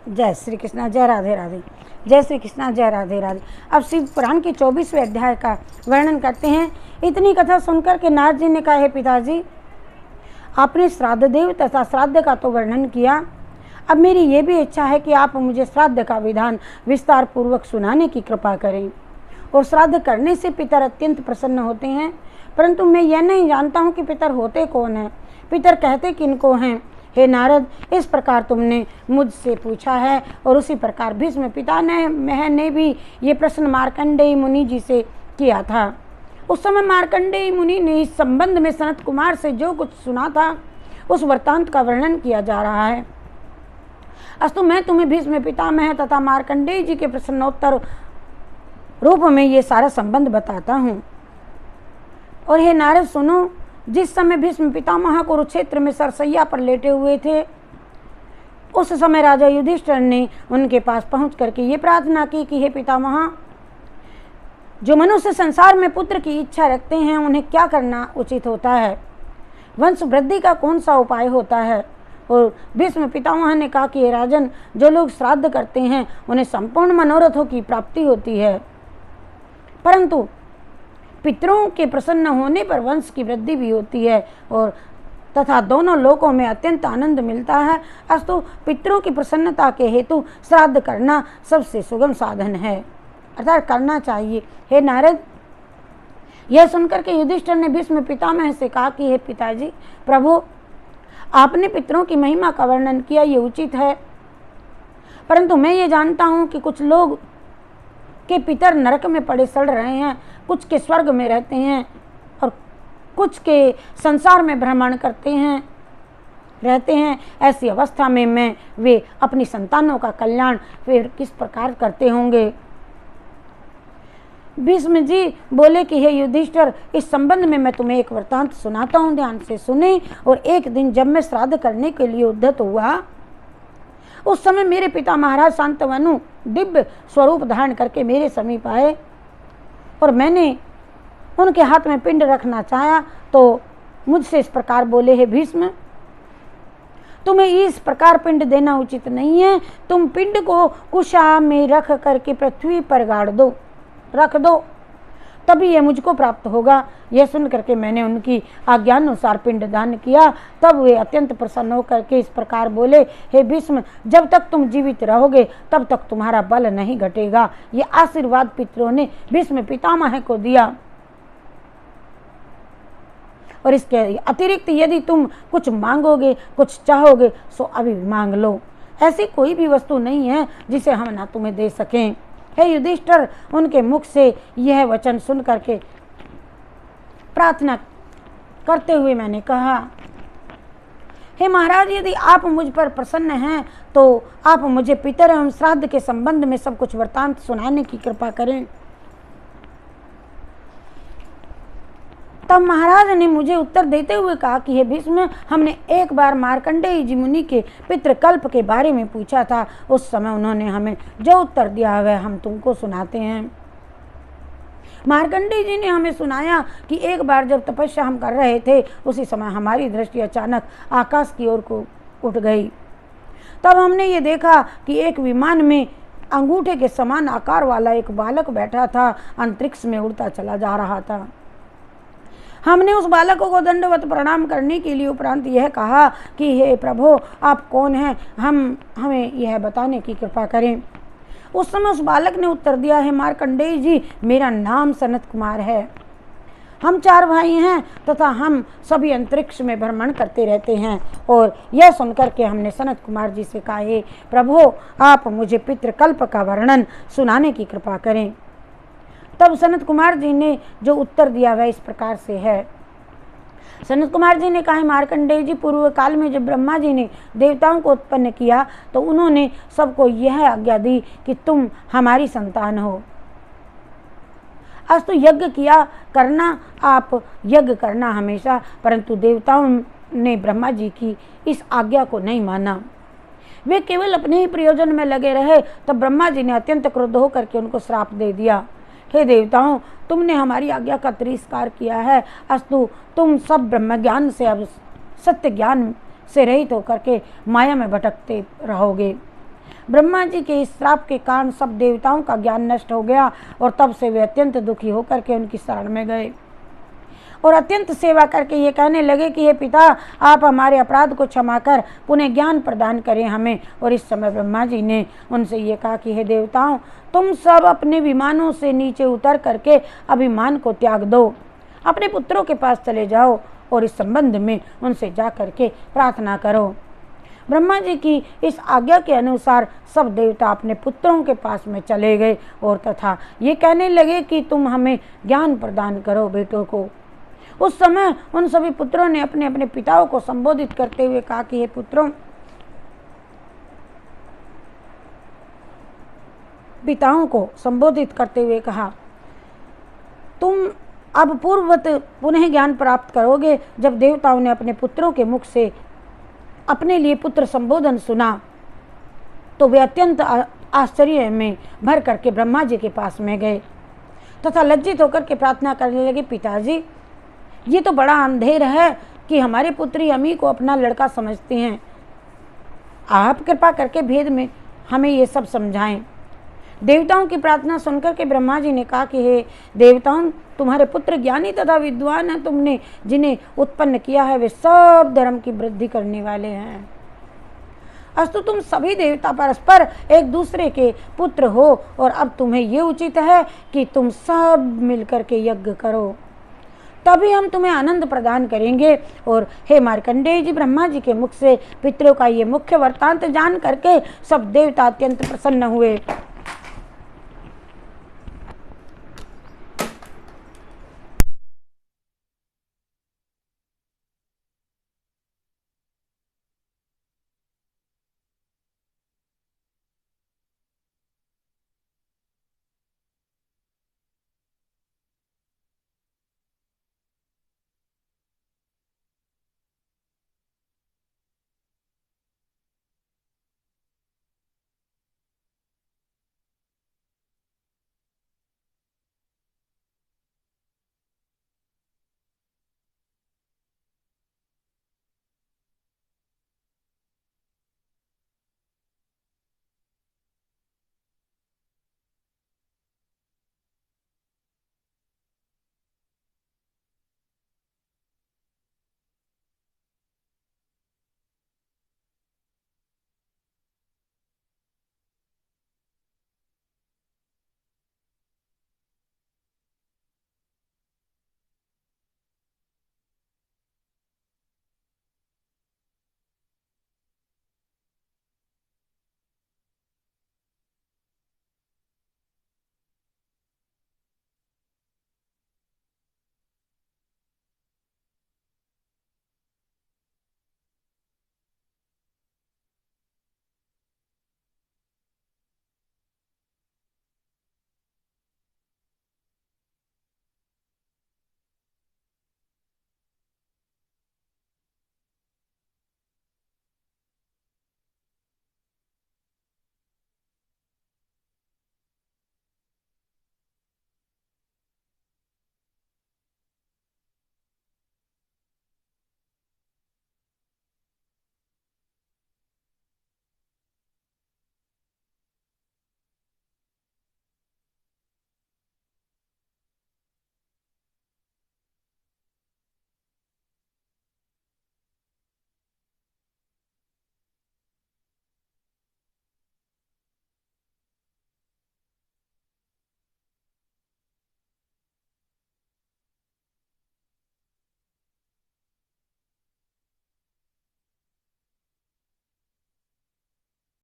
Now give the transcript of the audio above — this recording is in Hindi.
जय श्री कृष्णा, जय राधे राधे। जय श्री कृष्णा, जय राधे राधे। अब शिव पुराण के 24वें अध्याय का वर्णन करते हैं। इतनी कथा सुनकर के नारद जी ने कहा, हे पिताजी, आपने श्राद्ध देव तथा श्राद्ध का तो वर्णन किया, अब मेरी ये भी इच्छा है कि आप मुझे श्राद्ध का विधान विस्तार पूर्वक सुनाने की कृपा करें। और श्राद्ध करने से पितर अत्यंत प्रसन्न होते हैं, परंतु मैं यह नहीं जानता हूँ कि पितर होते कौन हैं, पितर कहते किनको हैं। हे नारद, इस प्रकार तुमने मुझसे पूछा है और उसी प्रकार भीष्म पिता ने भी ये प्रश्न मार्कंडेय मुनि जी से किया था। उस समय मार्कंडेय मुनि ने इस संबंध में सनत कुमार से जो कुछ सुना था उस वृत्तांत का वर्णन किया जा रहा है। अस्तु, मैं तुम्हें भीष्म पितामह तथा मार्कंडेय जी के प्रश्नोत्तर रूप में ये सारा संबंध बताता हूँ। और हे नारद सुनो, जिस समय भीष्म पितामह कुरुक्षेत्र में सरसैया पर लेटे हुए थे, उस समय राजा युधिष्ठिर ने उनके पास पहुंच करके ये प्रार्थना की कि हे पितामह, जो मनुष्य संसार में पुत्र की इच्छा रखते हैं उन्हें क्या करना उचित होता है, वंश वृद्धि का कौन सा उपाय होता है। और भीष्म पितामह ने कहा कि हे राजन, जो लोग श्राद्ध करते हैं उन्हें संपूर्ण मनोरथों की प्राप्ति होती है, परंतु पितरों के प्रसन्न होने पर वंश की वृद्धि भी होती है और तथा दोनों लोकों में अत्यंत आनंद मिलता है। अस्तु, पितरों की प्रसन्नता के हेतु श्राद्ध करना सबसे सुगम साधन है, अर्थात करना चाहिए। हे नारद, यह सुनकर के युधिष्ठिर ने भीष्म पितामह से कहा कि हे पिताजी, प्रभु, आपने पितरों की महिमा का वर्णन किया, ये उचित है, परंतु मैं ये जानता हूँ कि कुछ लोग के पितर नरक में पड़े सड़ रहे हैं, कुछ के स्वर्ग में रहते हैं और कुछ के संसार में भ्रमण रहते हैं। ऐसी अवस्था में वे अपनी संतानों का कल्याण फिर किस प्रकार करते होंगे। भीष्म जी बोले कि हे युधिष्ठिर, इस संबंध में मैं तुम्हें एक वृत्तांत सुनाता हूँ, ध्यान से सुने। और एक दिन जब मैं श्राद्ध करने के लिए उद्यत हुआ, उस समय मेरे पिता महाराज शांतवनु दिव्य स्वरूप धारण करके मेरे समीप आए और मैंने उनके हाथ में पिंड रखना चाहा तो मुझसे इस प्रकार बोले, हे भीष्म, तुम्हें इस प्रकार पिंड देना उचित नहीं है, तुम पिंड को कुशा में रख करके पृथ्वी पर रख दो, तभी यह मुझको प्राप्त होगा। यह सुन करके मैंने उनकी आज्ञानुसार पिंड दान किया। तब वे अत्यंत प्रसन्न होकर के इस प्रकार बोले, हे भीष्म, जब तक तुम जीवित रहोगे तब तक तुम्हारा बल नहीं घटेगा। ये आशीर्वाद पितरों ने भीष्म पितामह को दिया और इसके अतिरिक्त यदि तुम कुछ मांगोगे, कुछ चाहोगे, सो अभी मांग लो। ऐसी कोई भी वस्तु नहीं है जिसे हम ना तुम्हें दे सकें। हे युधिष्ठिर, उनके मुख से यह वचन सुन करके प्रार्थना करते हुए मैंने कहा, हे महाराज, यदि आप मुझ पर प्रसन्न हैं तो आप मुझे पितर एवं श्राद्ध के संबंध में सब कुछ वृत्तांत सुनाने की कृपा करें। तब महाराज ने मुझे उत्तर देते हुए कहा कि हे भीष्म, हमने एक बार मार्कंडेय जी मुनि के पितृकल्प के बारे में पूछा था। उस समय उन्होंने हमें जो उत्तर दिया वह हम तुमको सुनाते हैं। मार्कंडेय जी ने हमें सुनाया कि एक बार जब तपस्या हम कर रहे थे, उसी समय हमारी दृष्टि अचानक आकाश की ओर को उठ गई। तब हमने ये देखा कि एक विमान में अंगूठे के समान आकार वाला एक बालक बैठा था, अंतरिक्ष में उड़ता चला जा रहा था। हमने उस बालक को दंडवत प्रणाम करने के लिए उपरांत यह कहा कि हे प्रभु, आप कौन हैं, हमें यह बताने की कृपा करें। उस समय उस बालक ने उत्तर दिया, हे मार्कंडेय जी, मेरा नाम सनत कुमार है। हम 4 भाई हैं तथा हम सभी अंतरिक्ष में भ्रमण करते रहते हैं। और यह सुनकर के हमने सनत कुमार जी से कहा, हे प्रभु, आप मुझे पितृकल्प का वर्णन सुनाने की कृपा करें। तब सनत कुमार जी ने जो उत्तर दिया वह इस प्रकार से है। सनत कुमार जी ने कहा, मार्कंडेय जी, पूर्व काल में जब ब्रह्मा जी ने देवताओं को उत्पन्न किया तो उन्होंने सबको यह आज्ञा दी कि तुम हमारी संतान हो। अस्तु, यज्ञ किया करना, आप यज्ञ करना हमेशा, परंतु देवताओं ने ब्रह्मा जी की इस आज्ञा को नहीं माना। वे केवल अपने ही प्रयोजन में लगे रहे। तब ब्रह्मा जी ने अत्यंत क्रुद्ध होकर के उनको श्राप दे दिया, हे देवताओं, तुमने हमारी आज्ञा का तिरस्कार किया है। अस्तु, तुम सब ब्रह्म ज्ञान से अब सत्य ज्ञान से रहित होकर के माया में भटकते रहोगे। ब्रह्मा जी के इस श्राप के कारण सब देवताओं का ज्ञान नष्ट हो गया और तब से वे अत्यंत दुखी होकर के उनकी शरण में गए और अत्यंत सेवा करके ये कहने लगे कि हे पिता, आप हमारे अपराध को क्षमा कर पुनः ज्ञान प्रदान करें हमें। और इस समय ब्रह्मा जी ने उनसे ये कहा कि हे देवताओं, तुम सब अपने विमानों से नीचे उतर करके अभिमान को त्याग दो, अपने पुत्रों के पास चले जाओ और इस संबंध में उनसे जा करके प्रार्थना करो। ब्रह्मा जी की इस आज्ञा के अनुसार सब देवता अपने पुत्रों के पास में चले गए और तथा ये कहने लगे कि तुम हमें ज्ञान प्रदान करो बेटों को। उस समय उन सभी पुत्रों ने अपने अपने पिताओं को संबोधित करते हुए कहा कि हे पुत्रों, पिताओं को संबोधित करते हुए कहा, तुम अब पूर्ववत पुनः ज्ञान प्राप्त करोगे। जब देवताओं ने अपने पुत्रों के मुख से अपने लिए पुत्र संबोधन सुना तो वे अत्यंत आश्चर्य में भर करके ब्रह्मा जी के पास में गए तथा लज्जित होकर के प्रार्थना करने लगे, पिताजी, ये तो बड़ा अंधेर है कि हमारे पुत्री अमी को अपना लड़का समझते हैं। आप कृपा करके भेद में हमें ये सब समझाएं। देवताओं की प्रार्थना सुनकर के ब्रह्मा जी ने कहा कि हे देवताओं, तुम्हारे पुत्र ज्ञानी तथा विद्वान हैं। तुमने जिन्हें उत्पन्न किया है वे सब धर्म की वृद्धि करने वाले हैं। अस्तु, तुम सभी देवता परस्पर एक दूसरे के पुत्र हो और अब तुम्हें ये उचित है कि तुम सब मिलकर के यज्ञ करो, तभी हम तुम्हें आनंद प्रदान करेंगे। और हे मार्कंडेय जी, ब्रह्मा जी के मुख से पितरों का ये मुख्य वृत्तांत जान करके सब देवता अत्यंत प्रसन्न हुए